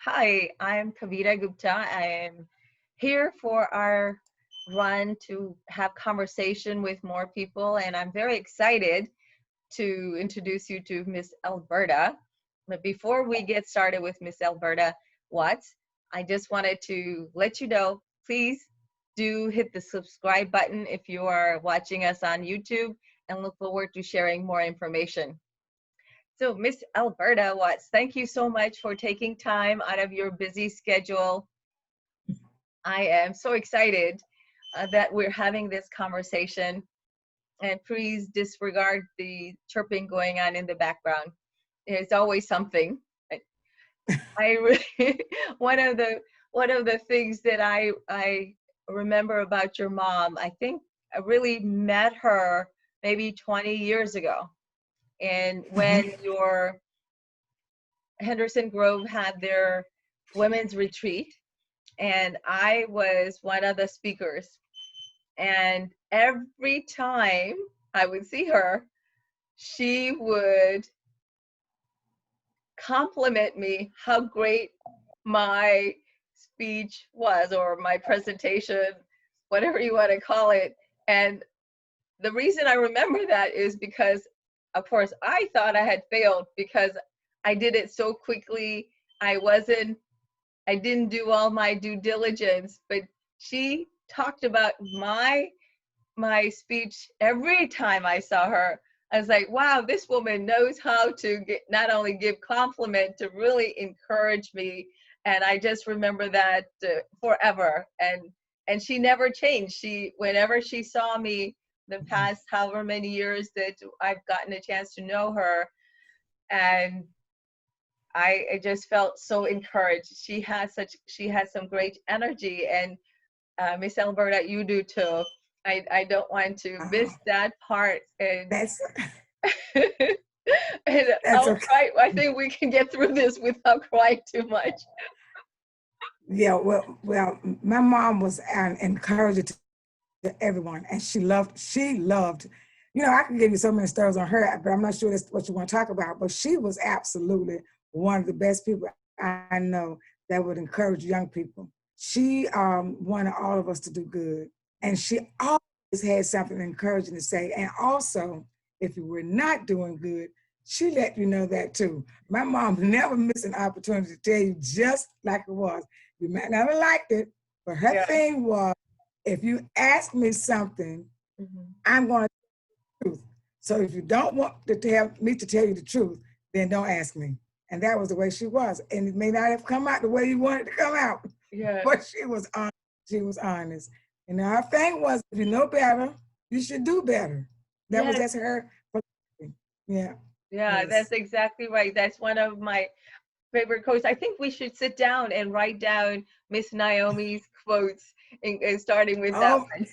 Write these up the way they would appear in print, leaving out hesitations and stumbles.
Hi, I'm Kavita Gupta. I am here for our run to have conversation with more people, and I'm very excited to introduce you to Miss Alberta. But before we get started with Miss Alberta Watts, I just wanted to let you know, please do hit the subscribe button if you are watching us on YouTube, and look forward to sharing more information. So, Miss Alberta Watts, thank you so much for taking time out of your busy schedule. I am so excited that we're having this conversation, and please disregard the chirping going on in the background. There's always something. I really, one of the things that I remember about your mom, I think I really met her maybe 20 years ago, and Mhm. when your Henderson Grove had their women's retreat, and I was one of the speakers. And every time I would see her, she would compliment me how great my speech was, or my presentation, whatever you want to call it. And the reason I remember that is because, of course, I thought I had failed because I did it so quickly. I wasn't I didn't do all my due diligence, but she talked about my speech every time I saw her. I was like, wow, this woman knows how to not only give compliment, to really encourage me. And I just remember that forever. And she never changed. She, whenever she saw me, the past however many years that I've gotten a chance to know her, and I just felt so encouraged. She has some great energy, and Miss Alberta, you do too. I don't want to Oh, miss that part, and that's and that's I'll okay. try. I think we can get through this without crying too much. Yeah, well, my mom was an encourager to everyone, and she loved. I can give you so many stories on her, but I'm not sure that's what you want to talk about. But she was absolutely one of the best people I know that would encourage young people. She wanted all of us to do good, and she always had something encouraging to say. And also, if you were not doing good, she let you know that too. My mom never missed an opportunity to tell you just like it was. You might not have liked it, but her Yeah. thing was, if you ask me something, Mhm. I'm going to tell you the truth. So if you don't want to tell me to tell you the truth, then don't ask me. And that was the way she was. And it may not have come out the way you wanted to come out, Yeah. but she was honest. She was honest. And her thing was, if you know better, you should do better. That was Yes. just her. Yeah. Yeah. That's Yes. exactly right. That's one of my favorite quotes. I think we should sit down and write down Miss Naomi's quotes, and starting with that Oh, one.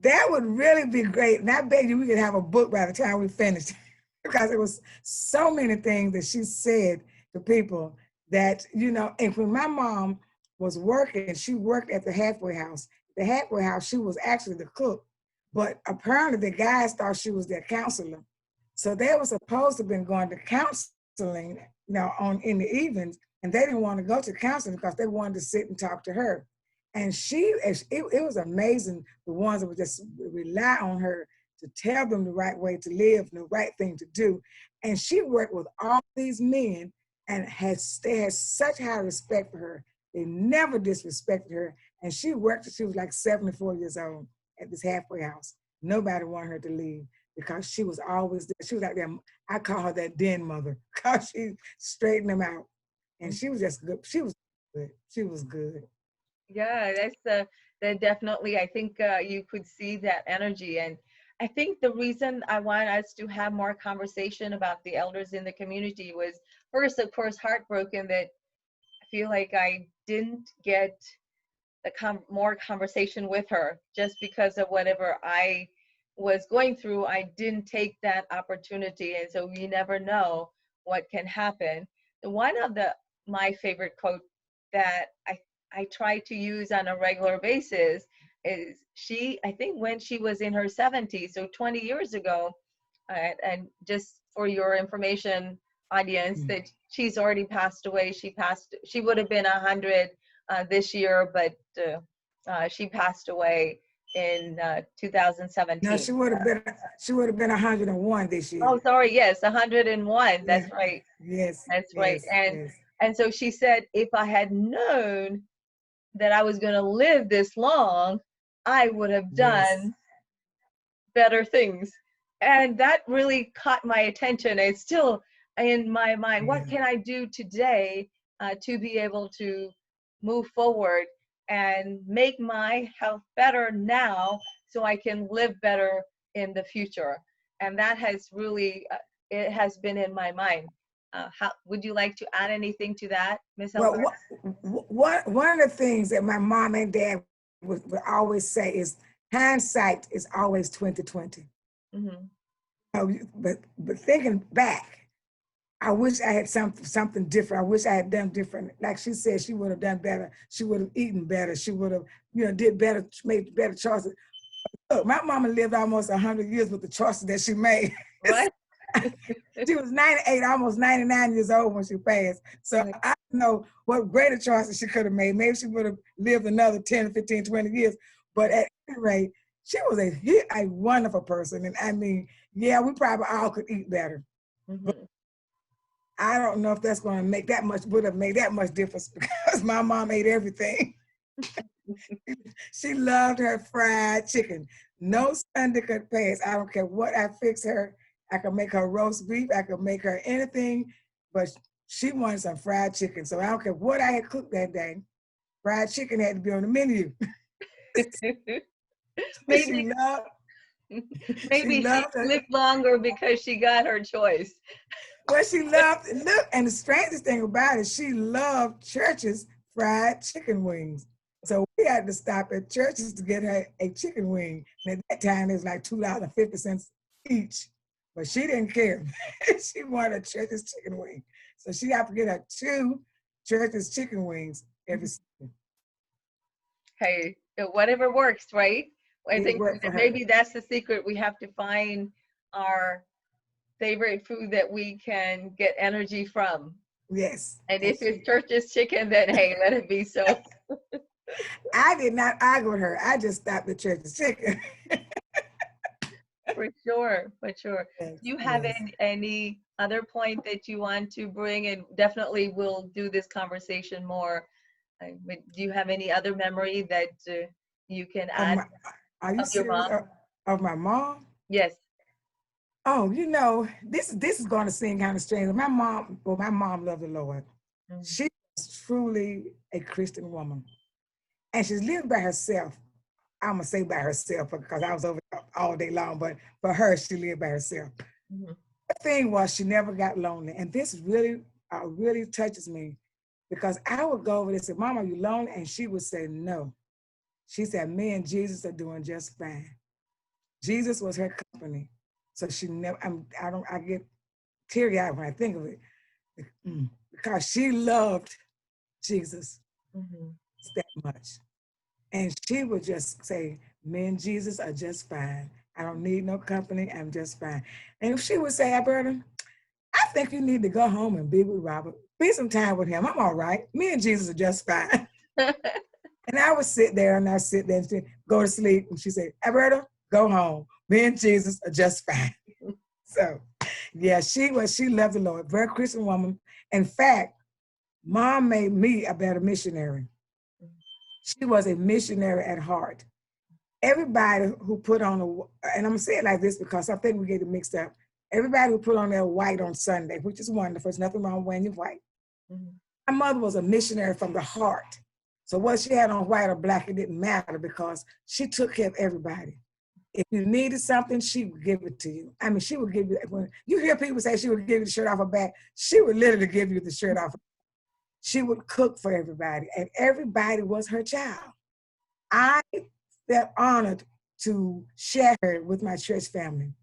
that would really be great. And I bet you we could have a book by the time we finish because it was so many things that she said to people that, and when my mom was working, she worked at the halfway house. The halfway house, she was actually the cook, but apparently the guys thought she was their counselor. So they were supposed to have been going to counseling, on in the evenings, and they didn't want to go to counseling because they wanted to sit and talk to her. And it was amazing, the ones that would just rely on her to tell them the right way to live, the right thing to do. And she worked with all these men and they had such high respect for her. They never disrespected her. And she worked till she was like 74 years old at this halfway house. Nobody wanted her to leave because she was always there. She was like that. I call her that den mother because she straightened them out. And she was just good. She was good. She was good. Yeah, that definitely. I think you could see that energy, and I think the reason I want us to have more conversation about the elders in the community was, first, of course, heartbroken that I feel like I didn't get more conversation with her just because of whatever I was going through. I didn't take that opportunity, and so you never know what can happen. One of the my favorite quote that I try to use on a regular basis is, I think when she was in her 70s, so 20 years ago, and just for your information, audience that she's already passed away. She would have been 100 this year, but she passed away in No, 2017. she would have been 101 this Oh, year. sorry. Yes, 101. Yeah. That's right. Yes, That's right. yes, yes. And so she said, if I had known that I was going to live this long, I would have Yes. done better things. And that really caught my attention. It's still in my mind. Yeah. What can I do today to be able to move forward and make my health better now so I can live better in the future? And that has really, it has been in my mind. How would you like to add anything to that, Miss Alberta? Well, one of the things that my mom and dad would always say is hindsight is always 2020. Mm-hmm. But thinking back, I wish I had something different. I wish I had done different. Like she said, she would have done better. She would have eaten better. She would have, did better, made better choices. Look, my mama lived almost 100 years with the choices that she made. Right? She was 98, almost 99 years old when she passed. So Right. I don't know what greater choices she could have made. Maybe she would have lived another 10, 15, 20 years. But at any rate, she was a wonderful person. And I mean, yeah, we probably all could eat better. But Mm-hmm. I don't know if that's going to would have made that much difference because my mom ate everything. She loved her fried chicken. No Sunday could pass. I don't care what I fix her. I could make her roast beef. I could make her anything, but she wanted some fried chicken. So I don't care what I had cooked that day. Fried chicken had to be on the menu. maybe she loved. She maybe she loved her. lived longer because she got her choice. Well, she loved. Look, and the strangest thing about it, she loved Church's fried chicken wings. So we had to stop at Church's to get her a chicken wing. And at that time, it was like $2.50 each. But she didn't care. She wanted a Church's chicken wing. So she had to get her 2 Church's chicken wings every season. Hey, whatever works, right? I It think worked for her. maybe that's the secret. We have to find our favorite food that we can get energy from. Yes. And And if it's Church's chicken, then hey, let it be so. I did not argue with her. I just stopped at Church's chicken. For sure, for sure. Yes, Do you have yes. any other point that you want to bring? And definitely we'll do this conversation more. But do you have any other memory that you can add Are you of your serious? mom? Of my mom? Yes. Oh, this is going to seem kind of strange. My mom loved the Lord. Mm-hmm. She was truly a Christian woman. And she's lived by herself. I'm going to say by herself because I was over all day long, but for her, she lived by herself. Mm-hmm. The thing was, she never got lonely. And this really touches me because I would go over there and say, Mom, are you lonely? And she would say, no. She said, me and Jesus are doing just fine. Jesus was her company. So she never, I get teary-eyed when I think of it because she loved Jesus that much. And she would just say, me and Jesus are just fine. I don't need no company. I'm just fine. And she would say, Alberta, I think you need to go home and be with Robert. Be some time with him. I'm all right. Me and Jesus are just fine. And I would sit there and she'd go to sleep. And she'd say, Alberta, go home. Me and Jesus are just fine. So, yeah, she loved the Lord. Very Christian woman. In fact, Mom made me a better missionary. She was a missionary at heart. Everybody who put on and I'm going to say it like this because I think we get it mixed up. Everybody who put on their white on Sunday, which is wonderful. There's nothing wrong with wearing your white. My mother was a missionary from the heart. So what she had on white or black, it didn't matter because she took care of everybody. If you needed something, she would give it to you. I mean, she would give you, when you hear people say she would give you the shirt off her back, she would literally give you the shirt off. She would cook for everybody, and everybody was her child. I felt honored to share her with my church family.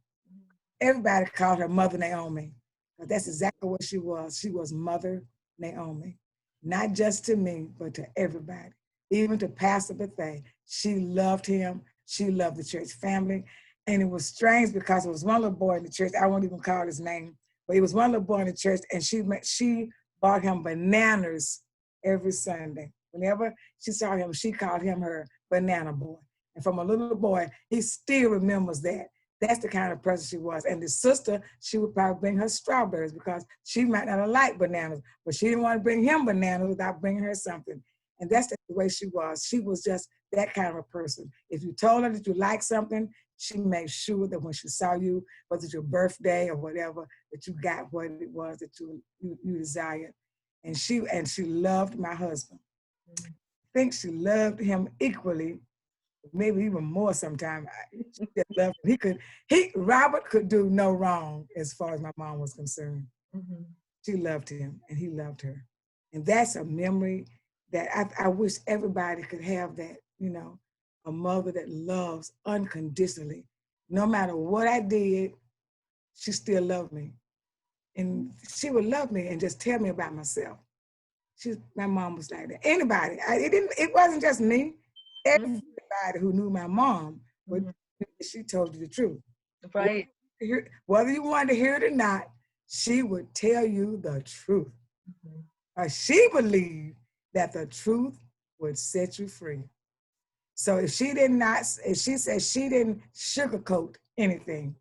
Everybody called her Mother Naomi. But that's exactly what she was. She was Mother Naomi, not just to me, but to everybody, even to Pastor Bethay. She loved him. She loved the church family. And it was strange because it was one little boy in the church. I won't even call his name, But he was one little boy in the church, and she bought him bananas every Sunday. Whenever she saw him, she called him her banana boy. And from a little boy, he still remembers that. That's the kind of person she was. And the sister, she would probably bring her strawberries because she might not have liked bananas, but she didn't want to bring him bananas without bringing her something. And that's the way she was. She was just that kind of a person. If you told her that you liked something, she made sure that when she saw you, whether it's your birthday or whatever, that you got what it was that you desired. And she loved my husband. I think she loved him equally, maybe even more sometimes. She just loved him. Robert could do no wrong as far as my mom was concerned. Mm-hmm. She loved him and he loved her. And that's a memory that I wish everybody could have, that, a mother that loves unconditionally. No matter what I did, she still loved me. And she would love me and just tell me about myself. My mom was like that. Anybody, it wasn't just me. Everybody who knew my mom, she told you the truth. Right. Whether you wanted to hear it or not, she would tell you the truth. She believed that the truth would set you free. So if she said she didn't sugarcoat anything,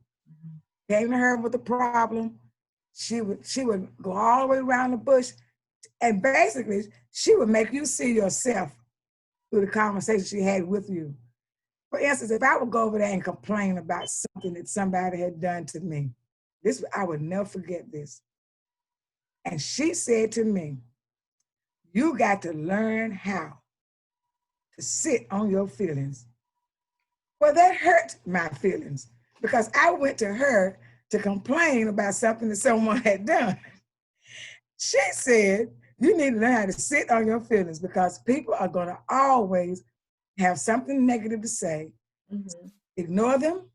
came to her with a problem, she would go all the way around the bush, and basically she would make you see yourself through the conversation she had with you. For instance, if I would go over there and complain about something that somebody had done to me, I would never forget this. And she said to me, "You got to learn how to sit on your feelings." Well, that hurt my feelings because I went to her to complain about something that someone had done. She said, "You need to learn how to sit on your feelings because people are going to always have something negative to say. Mm-hmm. Ignore them,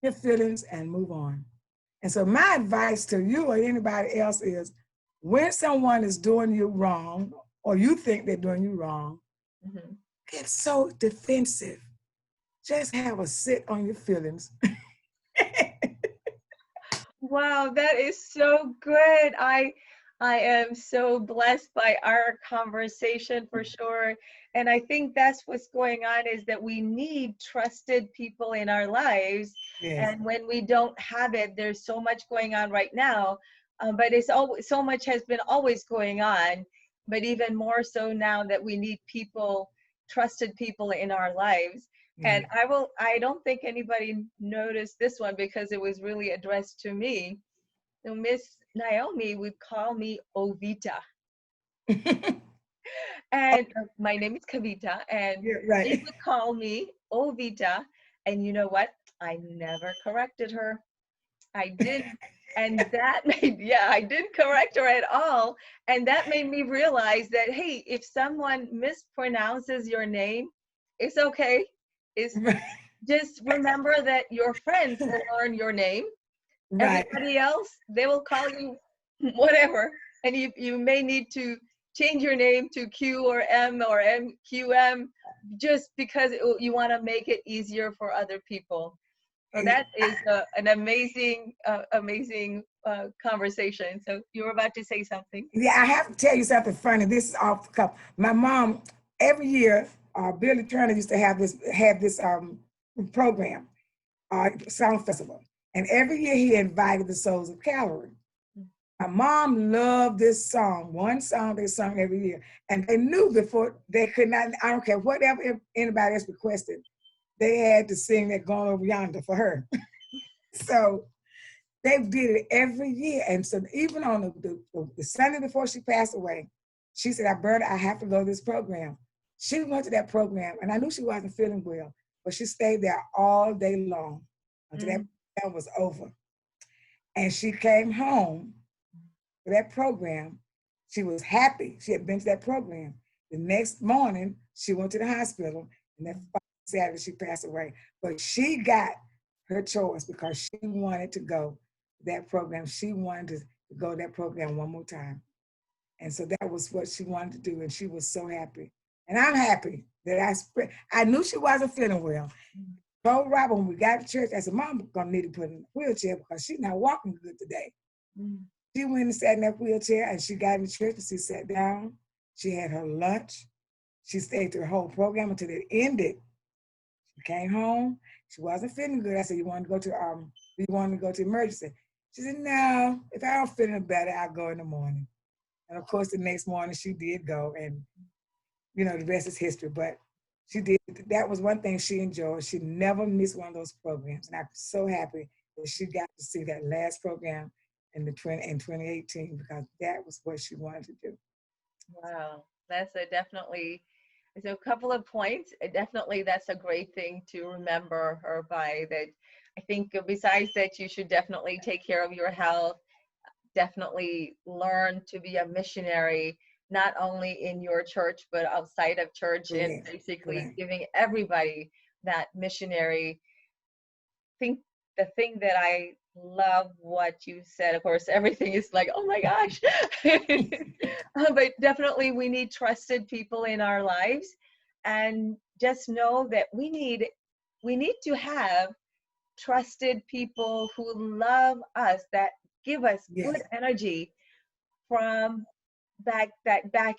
your feelings, and move on." And so my advice to you or anybody else is, when someone is doing you wrong or you think they're doing you wrong, get so defensive. Just have a sit on your feelings. Wow, that is so good. I am so blessed by our conversation for sure. And I think that's what's going on, is that we need trusted people in our lives. Yes. And when we don't have it, there's so much going on right now. But it's always, so much has been always going on, but even more so now that we need people, trusted people in our lives. And I don't think anybody noticed this one because it was really addressed to me. So Miss Naomi would call me Ovita. And my name is Kavita, and she would call me Ovita. And you know what? I never corrected her. I didn't. And that I didn't correct her at all. And that made me realize that, hey, if someone mispronounces your name, it's okay. Just remember that your friends will learn your name. Right. Everybody else, they will call you whatever. And you may need to change your name to Q or M or MQM just because you want to make it easier for other people. So that is an amazing conversation. So you were about to say something. Yeah, I have to tell you something funny. This is off the cuff. My mom, every year, Billy Turner used to have this program, Song Festival. And every year he invited the Souls of Calvary. My mom loved this song, one song they sung every year. And they knew before they could not, I don't care whatever anybody else requested, they had to sing that Going Over Yonder for her. So they did it every year. And so even on the Sunday before she passed away, she said, "Alberta, I have to go to this program." She went to that program, and I knew she wasn't feeling well, but she stayed there all day long until that program was over. And she came home for that program. She was happy. She had been to that program. The next morning, she went to the hospital, and that Saturday she passed away. But she got her choice because she wanted to go to that program. She wanted to go to that program one more time. And so that was what she wanted to do, and she was so happy. And I'm happy that I knew she wasn't feeling well. Told Robert when we got to church, I said, "Mom, gonna need to put her in a wheelchair because she's not walking good today." went and sat in that wheelchair, and she got in church, and she sat down. She had her lunch. She stayed through the whole program until it ended. She came home. She wasn't feeling good. I said, you want to go to emergency? She said, no, if I don't feel any better, I'll go in the morning. And of course, the next morning she did go, and the rest is history. But she did. That was one thing she enjoyed. She never missed one of those programs, and I'm so happy that she got to see that last program in 2018, because that was what she wanted to do. Wow, that's definitely. So a couple of points. Definitely, that's a great thing to remember her by. That I think besides that, you should definitely take care of your health. Definitely learn to be a missionary, not only in your church but outside of church, and basically giving everybody that missionary. Think the thing that I love what you said. Of course, everything is like, oh my gosh. But definitely we need trusted people in our lives, and just know that we need to have trusted people who love us, that give us good energy from back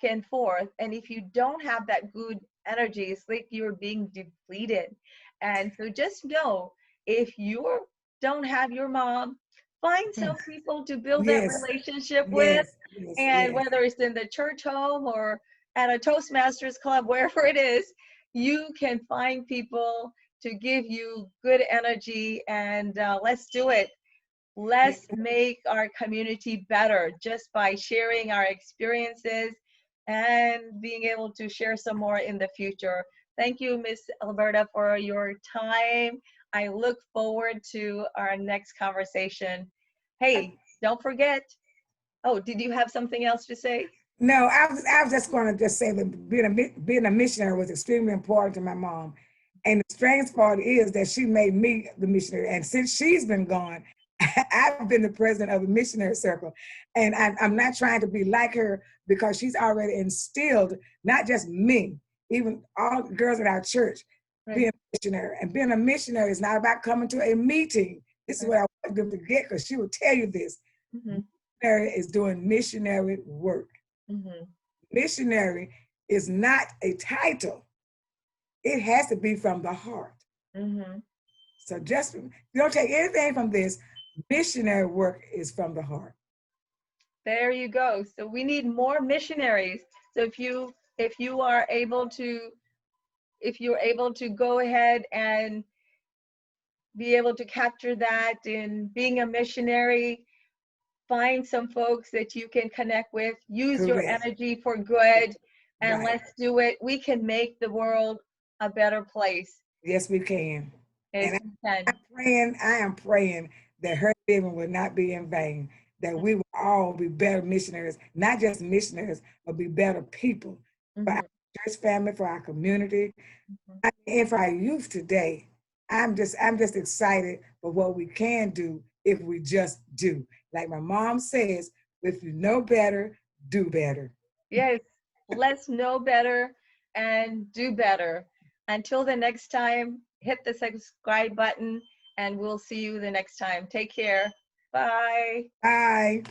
and forth. And if you don't have that good energy, it's like you're being depleted. And so just know, if you don't have your mom, find some people to build that relationship with. And whether it's in the church home or at a Toastmasters club, wherever it is, you can find people to give you good energy. And let's do it. Let's make our community better just by sharing our experiences and being able to share some more in the future. Thank you, Miss Alberta, for your time. I look forward to our next conversation. Hey, don't forget. Oh, did you have something else to say? No, I was just going to just say that being a missionary was extremely important to my mom. And the strange part is that she made me the missionary. And since she's been gone, I've been the president of the missionary circle. And I'm not trying to be like her, because she's already instilled, not just me, even all the girls in our church, being a missionary. And being a missionary is not about coming to a meeting. This is what I want them to get, because she will tell you this. Missionary is doing missionary work. Missionary is not a title. It has to be from the heart. So just, you don't take anything from this. Missionary work is from the heart. There you go. So we need more missionaries. So if you are able to, if you're able to go ahead and be able to capture that in being a missionary, find some folks that you can connect with, use your energy for good, and let's do it. We can make the world a better place. Yes, we can. Yes, and I am praying that her living will not be in vain, that we will all be better missionaries, not just missionaries, but be better people for our church family, for our community, and for our youth today. I'm just excited for what we can do if we just do. Like my mom says, if you know better, do better. Yes, let's know better and do better. Until the next time, hit the subscribe button, and we'll see you the next time. Take care. Bye. Bye.